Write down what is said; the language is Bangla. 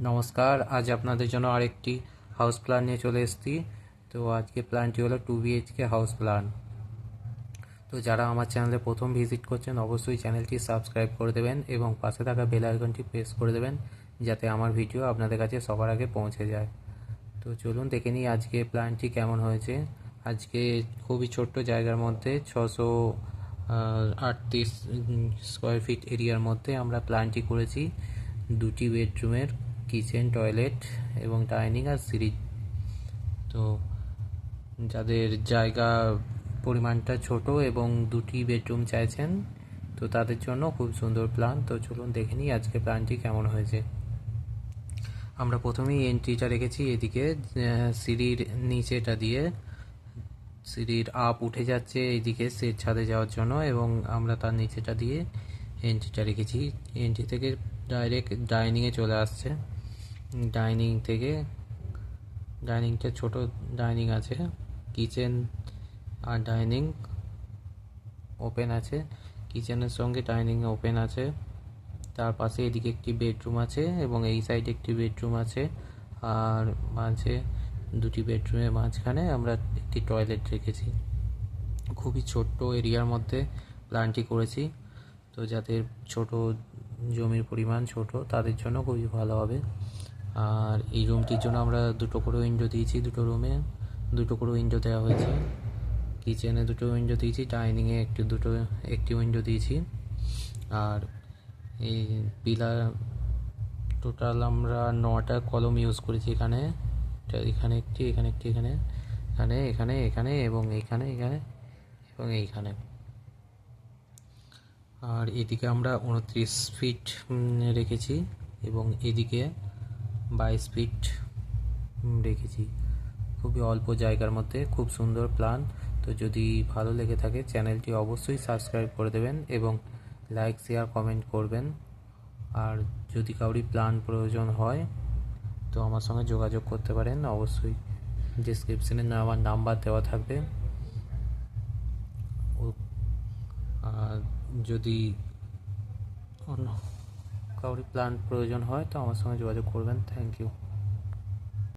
নমস্কার, আজ আপনাদের জন্য আরেকটি হাউস প্ল্যান নিয়ে চলে এসেছি। তো আজকে প্ল্যানটি হলো 2 BHK হাউস প্ল্যান। তো যারা আমার চ্যানেলে প্রথম ভিজিট করছেন অবশ্যই চ্যানেলটি সাবস্ক্রাইব করে দেবেন এবং পাশে থাকা বেল আইকনটি প্রেস করে দেবেন যাতে আমার ভিডিও আপনাদের কাছে সবার আগে পৌঁছে যায়। তো চলুন দেখে নিই আজকে প্ল্যানটি কেমন হয়েছে। আজকে খুবই ছোট্ট জায়গার মধ্যে 638 স্কোয়ার ফিট এরিয়ার মধ্যে আমরা প্ল্যানটি করেছি। 2টি বেডরুমের, কিচেন, টয়লেট এবং ডাইনিং আর সিঁড়ি। তো যাদের জায়গা পরিমাণটা ছোট এবং 2টি বেডরুম চাইছেন তো তাদের জন্য খুব সুন্দর প্ল্যান। তো চলুন দেখে নিই আজকে প্ল্যানটি কেমন হয়েছে। আমরা প্রথমেই এন্ট্রিটা রেখেছি এদিকে সিঁড়ির নিচেটা দিয়ে। সিঁড়ির আপ উঠে যাচ্ছে এইদিকে সেট ছাদে যাওয়ার জন্য এবং আমরা তার নিচেটা দিয়ে এন্ট্রিটা রেখেছি। এন্ট্রি থেকে ডাইরেক্ট ডাইনিংয়ে চলে আসছে। ডাইনিংটা ছোট ডাইনিং আছে, কিচেন আর ডাইনিং ওপেন আছে, কিচেনের সঙ্গে ডাইনিং ওপেন আছে। তার পাশে এদিকে একটি বেডরুম আছে এবং এই সাইডে একটি বেডরুম আছে, আর মাঝে 2টি বেডরুমের মাঝখানে আমরা একটি টয়লেট রেখেছি। খুবই ছোট্ট এরিয়ার মধ্যে প্ল্যানটি করেছি। তো যাদের ছোট জমির পরিমাণ ছোট তাদের জন্য খুবই ভালো হবে। আর এই রুমটির জন্য আমরা 2টো করে উইন্ডো দিয়েছি, 2টো রুমে 2টো করে উইন্ডো দেওয়া হয়েছে। কিচেনে 2টো উইন্ডো দিয়েছি, ডাইনিংয়ে একটি উইন্ডো দিয়েছি। আর এই পিলার টোটাল আমরা 9টা কলম ইউজ করেছি এখানে। এখানে একটি, এখানে একটি, এখানে এখানে এখানে এখানে এবং এইখানে এখানে এবং এইখানে। আর এদিকে আমরা 29 ফিট রেখেছি এবং এদিকে 22 ফিট রেখেছি। খুবই অল্প জায়গার মধ্যে খুব সুন্দর প্ল্যান। তো যদি ভালো লেগে থাকে চ্যানেলটি অবশ্যই সাবস্ক্রাইব করে দেবেন এবং লাইক, শেয়ার, কমেন্ট করবেন। আর যদি কাউরি প্ল্যান প্রয়োজন হয় তো আমার সঙ্গে যোগাযোগ করতে পারেন। অবশ্যই ডিসক্রিপশনে আমার নাম্বার দেওয়া থাকবে। আর যদি অন্য কাউরি প্ল্যান প্রয়োজন হয় তো আমার সঙ্গে যোগাযোগ করবেন। Thank you.